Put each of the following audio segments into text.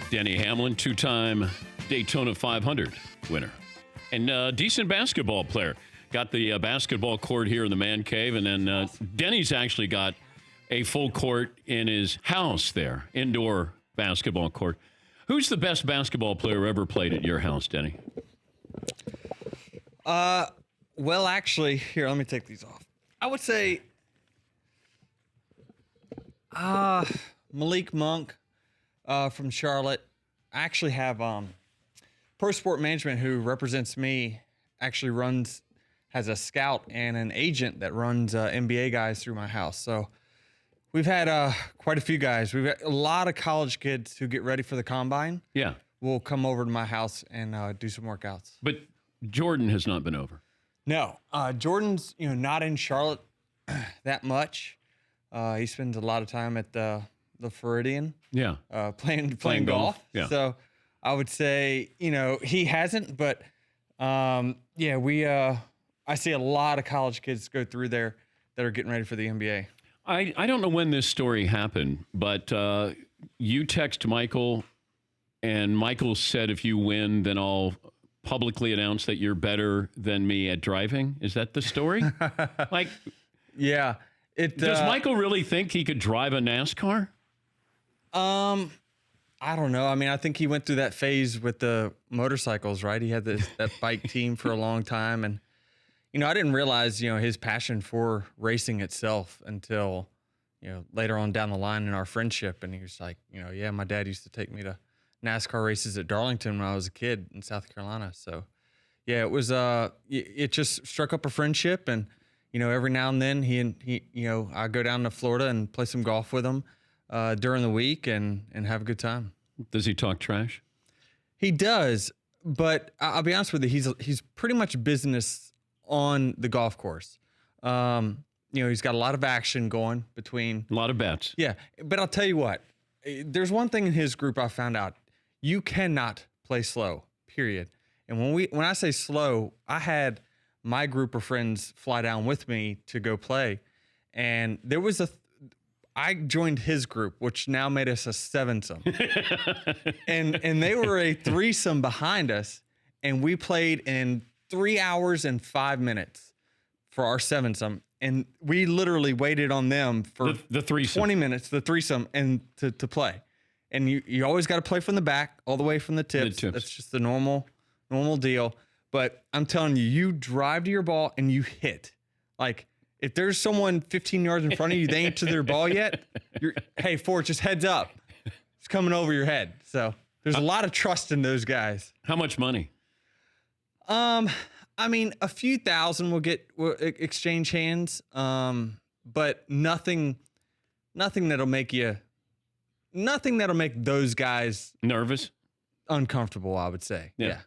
Denny Hamlin, two-time Daytona 500 winner. And decent basketball player. Got the basketball court here in the man cave, and then Denny's actually got a full court in his house there, indoor basketball court. Who's the best basketball player ever played at your house, Denny? Well, actually, here, let me take these off. I would say Malik Monk from Charlotte. I actually have Pro Sport Management, who represents me, actually has a scout and an agent that runs NBA guys through my house. So we've had quite a few guys. We've got a lot of college kids who get ready for the combine. Yeah. Will come over to my house and do some workouts. But Jordan has not been over. No, Jordan's not in Charlotte that much. He spends a lot of time at the Floridian. Yeah. Playing golf. Yeah. So I would say he hasn't, but I see a lot of college kids go through there that are getting ready for the NBA. I don't know when this story happened, but you text Michael, and Michael said, if you win, then I'll publicly announce that you're better than me at driving. Is that the story? Yeah. Does Michael really think he could drive a NASCAR? I don't know. I mean, I think he went through that phase with the motorcycles, right? He had that bike team for a long time. And, I didn't realize, his passion for racing itself until, later on down the line in our friendship. And he was like, yeah, my dad used to take me to NASCAR races at Darlington when I was a kid in South Carolina. So, yeah, it was, it just struck up a friendship. And, every now and then he I go down to Florida and play some golf with him during the week and have a good time. Does he talk trash? He does, but I'll be honest with you, he's pretty much business on the golf course. He's got a lot of action going between. A lot of bets. Yeah, but I'll tell you what, there's one thing in his group I found out. You cannot play slow, period. And when I say slow, I had my group of friends fly down with me to go play. And there was I joined his group, which now made us a sevensome. and they were a threesome behind us. And we played in 3 hours and 5 minutes for our sevensome. And we literally waited on them for the threesome. 20 minutes, the threesome, and to play. And you always got to play from the back, all the way from the tips. That's just the normal deal. But I'm telling you, you drive to your ball and you hit. Like, if there's someone 15 yards in front of you, they ain't to their ball yet, hey, Ford, just heads up. It's coming over your head. So there's a lot of trust in those guys. How much money? I mean, a few thousand will exchange hands, but nothing that'll make those guys Nervous? Uncomfortable, I would say. Yeah.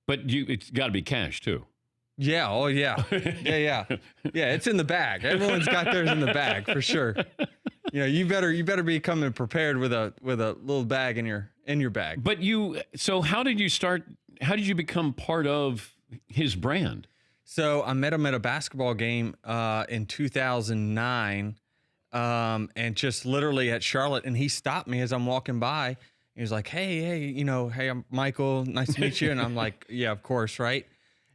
But it's got to be cash too. Yeah. Oh, yeah. Yeah. It's in the bag. Everyone's got theirs in the bag for sure. You better be coming prepared with a little bag in your bag. But so how did you start? How did you become part of his brand? So I met him at a basketball game in 2009, and just literally at Charlotte, and he stopped me as I'm walking by. He was like, hey, hey, I'm Michael. Nice to meet you. And I'm like, yeah, of course, right?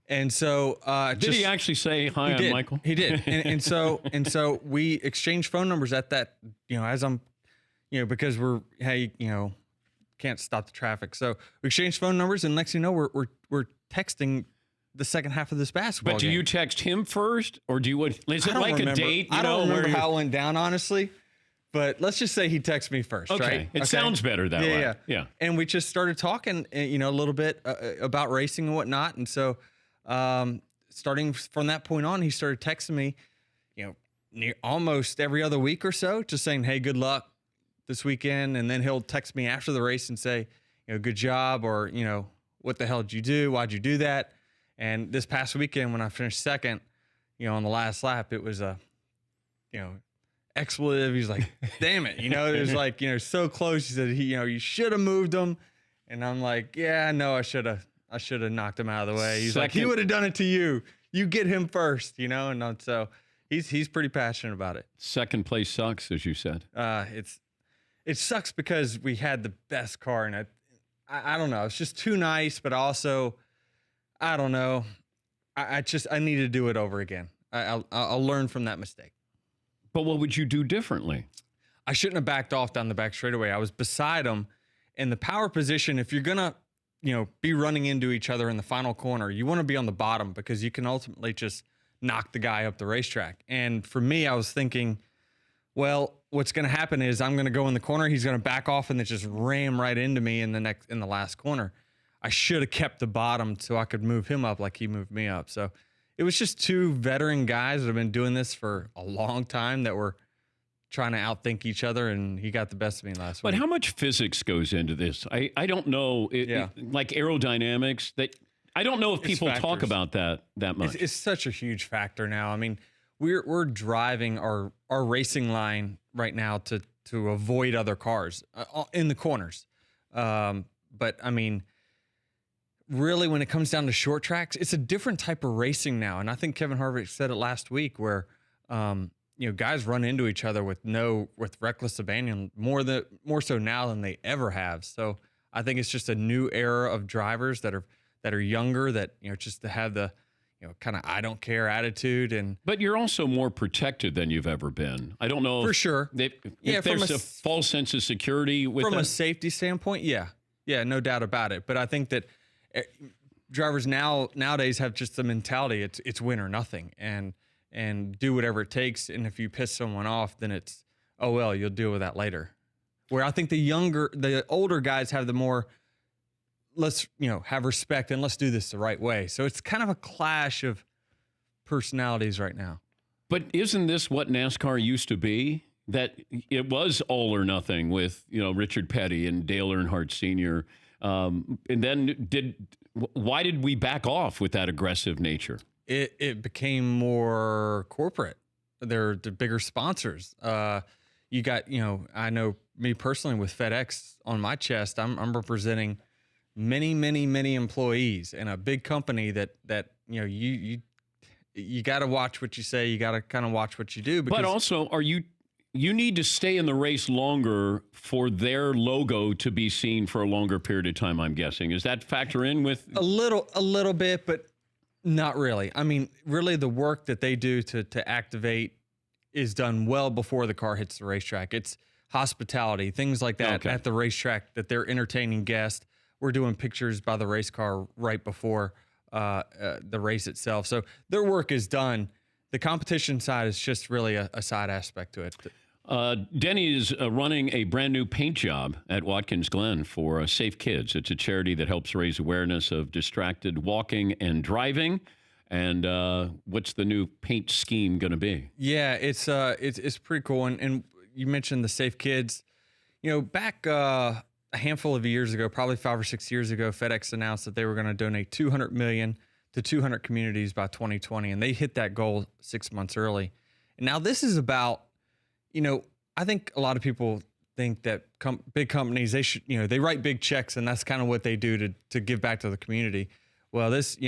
And so, did he actually say hi? I'm Michael. He did. And so we exchanged phone numbers at that. As I'm, because can't stop the traffic. So we exchanged phone numbers, and next thing you know, we're texting the second half of this basketball. But do you text him first, or is it like a date? I don't remember how it went down, honestly. But let's just say he texted me first, okay. right? It sounds better that way. Yeah. And we just started talking, a little bit about racing and whatnot. And so, starting from that point on, he started texting me, almost every other week or so, just saying, hey, good luck this weekend. And then he'll text me after the race and say, good job, or, what the hell did you do? Why'd you do that? And this past weekend, when I finished second, on the last lap, it was a, expletive. He's like, damn it. It was like, so close. He said, you should have moved him. And I'm like, yeah, no, I should have knocked him out of the way. He's like, he would have done it to you. You get him first, And so he's pretty passionate about it. Second place sucks, as you said. it sucks because we had the best car, and I don't know. It's just too nice, but also, I don't know. I need to do it over again. I'll learn from that mistake. But what would you do differently? I shouldn't have backed off down the back straightaway. I was beside him in the power position. If you're gonna, be running into each other in the final corner, you want to be on the bottom because you can ultimately just knock the guy up the racetrack. And for me, I was thinking, well, what's going to happen is I'm going to go in the corner. He's going to back off and then just ram right into me in the last corner. I should have kept the bottom so I could move him up like he moved me up. So it was just two veteran guys that have been doing this for a long time that were trying to outthink each other, and he got the best of me last week. But how much physics goes into this? I don't know. Like aerodynamics, that I don't know if people talk about that much. It's such a huge factor now. I mean, we're driving our racing line right now to avoid other cars in the corners. But I mean, really, when it comes down to short tracks, it's a different type of racing now. And I think Kevin Harvick said it last week where, guys run into each other with reckless abandon more so now than they ever have. So I think it's just a new era of drivers that are younger, that, just to have the, kind of I don't care attitude. But you're also more protected than you've ever been. I don't know. For sure. If there's a false sense of security with a safety standpoint. Yeah, no doubt about it. But I think that drivers nowadays have just the mentality it's win or nothing, and do whatever it takes. And if you piss someone off, then it's, oh well, you'll deal with that later. Where I think the older guys have the more, let's have respect and let's do this the right way. So it's kind of a clash of personalities right now. But isn't this what NASCAR used to be? That it was all or nothing with Richard Petty and Dale Earnhardt Sr. And then why did we back off with that aggressive nature? It became more corporate. They're the bigger sponsors. You got, I know me personally with FedEx on my chest, I'm representing many, many, many employees in a big company that you got to watch what you say. You got to kind of watch what you do. But also, you need to stay in the race longer for their logo to be seen for a longer period of time, I'm guessing. Does that factor in with? A little bit, but not really. I mean, really the work that they do to activate is done well before the car hits the racetrack. It's hospitality, things like that at the racetrack, that they're entertaining guests. We're doing pictures by the race car right before the race itself. So their work is done. The competition side is just really a side aspect to it. Denny is running a brand new paint job at Watkins Glen for Safe Kids. It's a charity that helps raise awareness of distracted walking and driving. And what's the new paint scheme going to be? Yeah, it's pretty cool. And you mentioned the Safe Kids. Back a handful of years ago, probably 5 or 6 years ago, FedEx announced that they were going to donate $200 million to 200 communities by 2020, and they hit that goal 6 months early. And now this is about, I think a lot of people think that big companies, they should, they write big checks, and that's kind of what they do to give back to the community. Well, this,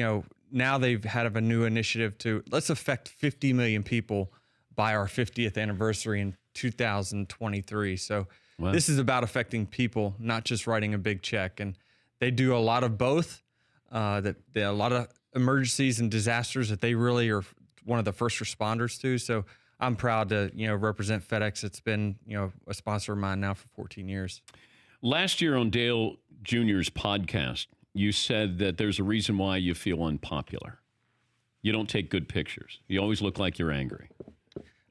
now they've had a new initiative to let's affect 50 million people by our 50th anniversary in 2023. So This is about affecting people, not just writing a big check. And they do a lot of both. A lot of emergencies and disasters that they really are one of the first responders to. So I'm proud to, represent FedEx. It's been, a sponsor of mine now for 14 years. Last year on Dale Jr.'s podcast, you said that there's a reason why you feel unpopular. You don't take good pictures. You always look like you're angry.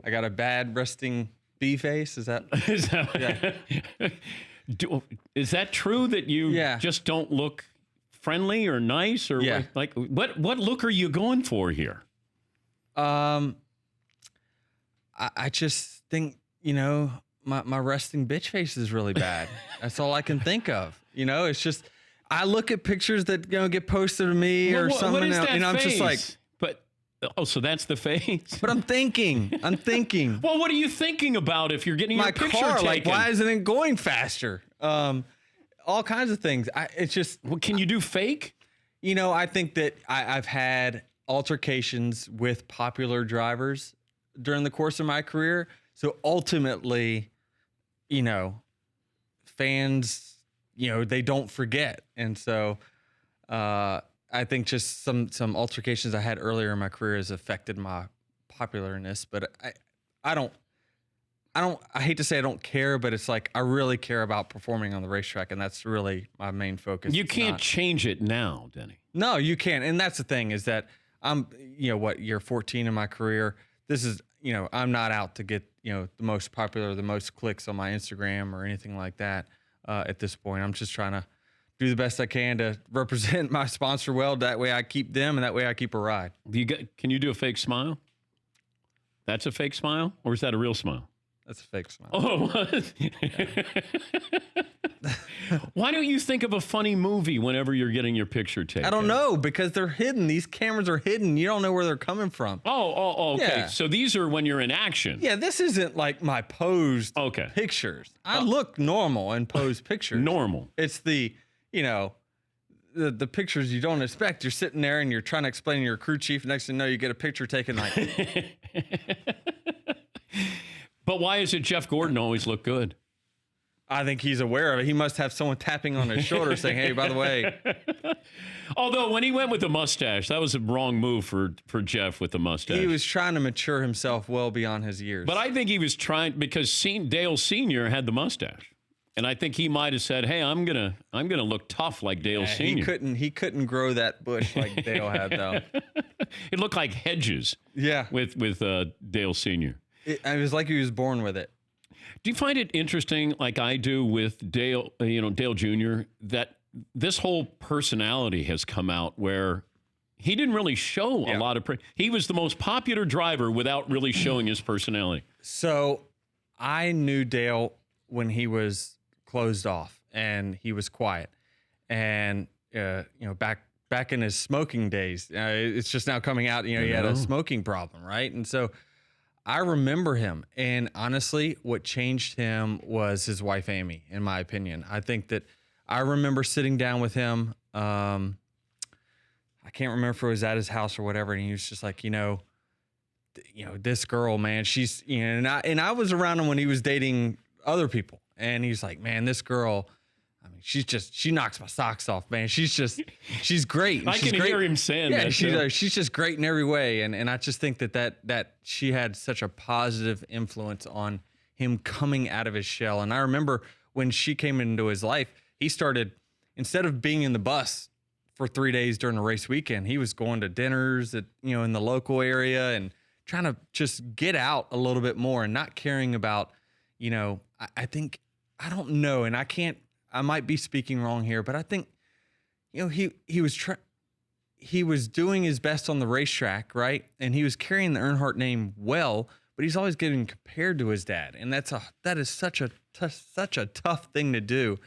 I got a bad resting bee face. Is that? Yeah. Is that true that you just don't look friendly or nice or like what look are you going for here? I just think, my resting bitch face is really bad. That's all I can think of. It's just, I look at pictures that get posted to me or something else, I'm just like, so that's the face. But I'm thinking. Well, what are you thinking about if you're getting your picture car, taken? Like, why isn't it going faster? All kinds of things. It's just. Well, can you do fake? I think that I've had altercations with popular drivers during the course of my career. So ultimately, fans, they don't forget. And so I think just some altercations I had earlier in my career has affected my popularness, but I hate to say I don't care, but it's like I really care about performing on the racetrack, and that's really my main focus. You can't change it now, Denny. No, you can't. And that's the thing is that I'm, year 14 in my career. This is, I'm not out to get, the most popular, the most clicks on my Instagram or anything like that at this point. I'm just trying to do the best I can to represent my sponsor well. That way I keep them, and that way I keep a ride. Can you do a fake smile? That's a fake smile, or is that a real smile? That's a fake smile. Oh, what? Why don't you think of a funny movie whenever you're getting your picture taken? I don't know, because they're hidden. These cameras are hidden. You don't know where they're coming from. Oh, okay. Yeah. So these are when you're in action. Yeah, this isn't like my posed pictures. I look normal in posed pictures. Normal. It's the pictures you don't expect. You're sitting there and you're trying to explain to your crew chief. Next thing you know, you get a picture taken like... But why does it Jeff Gordon always look good? I think he's aware of it. He must have someone tapping on his shoulder saying, hey, by the way. Although when he went with the mustache, that was a wrong move for Jeff with the mustache. He was trying to mature himself well beyond his years. But I think he was trying, because Dale Sr. had the mustache. And I think he might have said, hey, I'm gonna look tough like Dale Sr. He couldn't grow that bush like Dale had, though. It looked like hedges. Yeah. With Dale Sr. It was like he was born with it. Do you find it interesting, like I do with Dale, Dale Jr., that this whole personality has come out where he didn't really show a lot of... He was the most popular driver without really showing his personality. So I knew Dale when he was closed off and he was quiet. And, back in his smoking days, it's just now coming out, he had a smoking problem, right? And so... I remember him, and honestly, what changed him was his wife, Amy, in my opinion. I think that I remember sitting down with him. I can't remember if it was at his house or whatever, and he was just like, this girl, man, she's, and I was around him when he was dating other people, and he's like, man, this girl, I mean, she knocks my socks off, man. She's great. I can hear him saying that. She's just great in every way. And I just think that she had such a positive influence on him coming out of his shell. And I remember when she came into his life, he started, instead of being in the bus for 3 days during a race weekend, he was going to dinners at, in the local area and trying to just get out a little bit more and not caring about, I think, I don't know. And I might be speaking wrong here, but I think, he was doing his best on the racetrack, right? And he was carrying the Earnhardt name well, but he's always getting compared to his dad, and that is such a tough thing to do.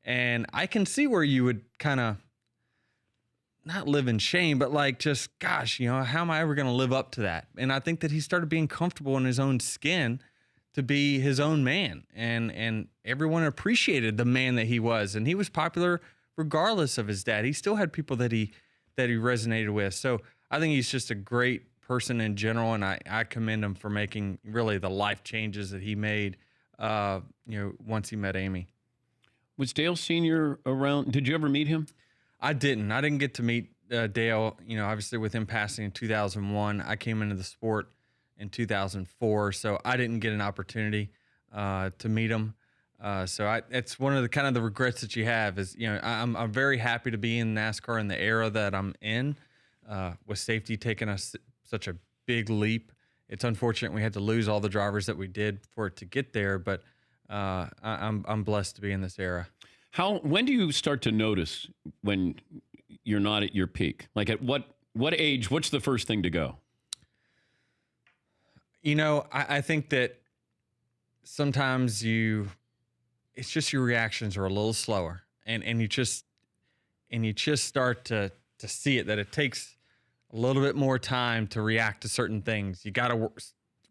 And I can see where you would kind of not live in shame, but like just, gosh, how am I ever going to live up to that? And I think that he started being comfortable in his own skin to be his own man, and everyone appreciated the man that he was, and he was popular regardless of his dad. He still had people that he resonated with. So I think he's just a great person in general, and I commend him for making really the life changes that he made, once he met Amy. Was Dale Sr. around? Did you ever meet him? I didn't get to meet Dale. Obviously with him passing in 2001, I came into the sport in 2004, so I didn't get an opportunity to meet him. So it's one of the kind of the regrets that you have is, I'm very happy to be in NASCAR in the era that I'm in, with safety taking us such a big leap. It's unfortunate we had to lose all the drivers that we did for it to get there, but I'm blessed to be in this era. When do you start to notice when you're not at your peak? Like at what age? What's the first thing to go? I think that sometimes it's just your reactions are a little slower, and you just start to see it, that it takes a little bit more time to react to certain things. You got to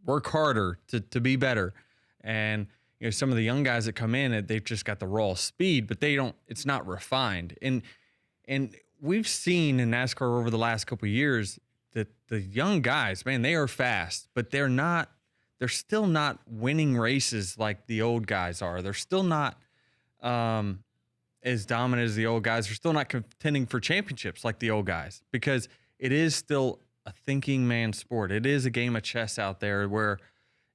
work harder to be better. And some of the young guys that come in, they've just got the raw speed, but it's not refined. And we've seen in NASCAR over the last couple of years that the young guys, man, they are fast, but they're still not winning races like the old guys are. They're still not as dominant as the old guys. They're still not contending for championships like the old guys because it is still a thinking man sport. It is a game of chess out there where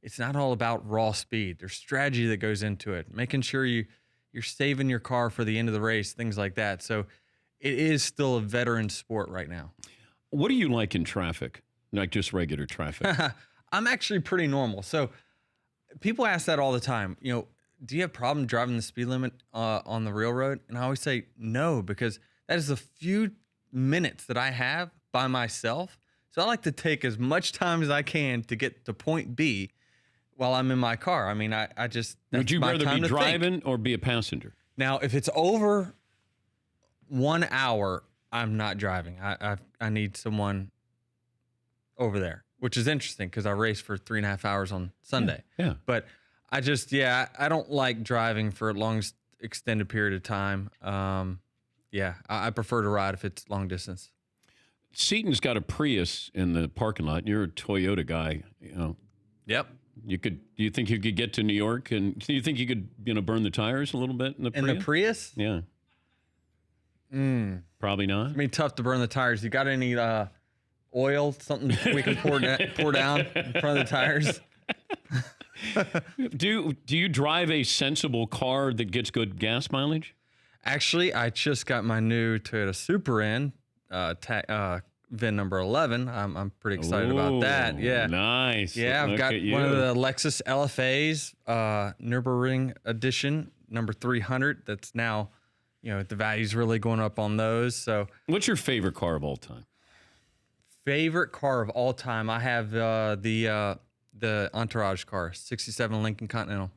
it's not all about raw speed. There's strategy that goes into it, making sure you're saving your car for the end of the race, things like that. So it is still a veteran sport right now. What do you like in traffic? Not just regular traffic. I'm actually pretty normal. So people ask that all the time. You know, do you have a problem driving the speed limit on the railroad? And I always say no, because that is a few minutes that I have by myself. So I like to take as much time as I can to get to point B while I'm in my car. I mean, I just... Would you rather be driving think. or be a passenger? Now, if it's over 1 hour, I'm not driving. I need someone over there, which is interesting because I raced for 3.5 hours on Sunday. Yeah. But I just, I don't like driving for a long, extended period of time. I prefer to ride if it's long distance. Seaton's got a Prius in the parking lot. You're a Toyota guy, you know. Yep. Do you think you could get to New York, and do you think you could, burn the tires a little bit in the Prius? In the Prius? Yeah. Probably not. It's gonna be tough to burn the tires. You got any oil, something we can pour down in front of the tires? Do you drive a sensible car that gets good gas mileage? Actually, I just got my new Toyota Super N, VIN number 11. I'm pretty excited about that. Yeah, nice. Yeah, I've got one of the Lexus LFAs, Nürburgring edition, number 300. That's now, the value's really going up on those. So, what's your favorite car of all time? Favorite car of all time? I have the Entourage car, 67 Lincoln Continental.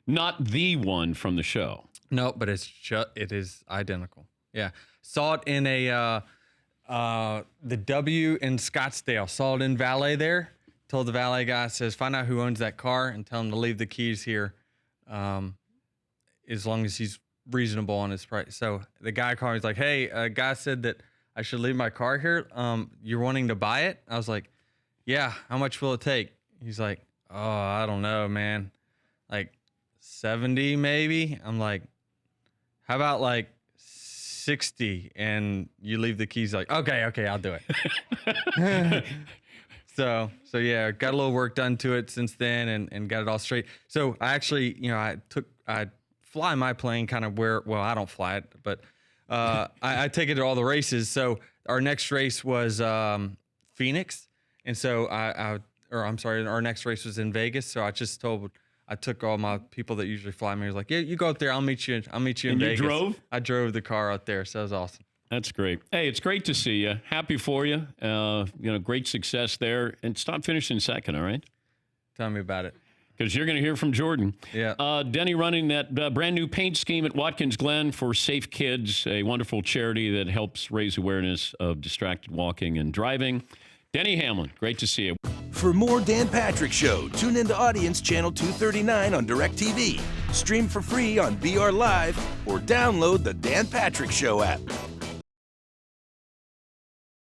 Not the one from the show. No, but it is identical. Yeah, saw it in the W in Scottsdale. Saw it in valet there. Told the valet guy, says, find out who owns that car and tell him to leave the keys here, as long as he's reasonable on his price. So the guy called me. He's like, hey, a guy said that I should leave my car here. You're wanting to buy it? I was like, yeah. How much will it take? He's like, oh, I don't know, man. Like 70 maybe. I'm like, how about like 60 and you leave the keys? Like, okay, I'll do it. So yeah, got a little work done to it since then and got it all straight. So I actually, I fly my plane kind of I don't fly it, but I take it to all the races. So our next race was Phoenix. And so our next race was in Vegas. So I took all my people that usually fly me. I was like, yeah, you go up there. I'll meet you in Vegas. You drove? I drove the car out there. So that was awesome. That's great. Hey, it's great to see you. Happy for you. Great success there. And stop finishing second, all right? Tell me about it. Because you're going to hear from Jordan. Yeah. Denny running that brand new paint scheme at Watkins Glen for Safe Kids, a wonderful charity that helps raise awareness of distracted walking and driving. Denny Hamlin, great to see you. For more Dan Patrick Show, tune into Audience Channel 239 on DirecTV. Stream for free on BR Live or download the Dan Patrick Show app.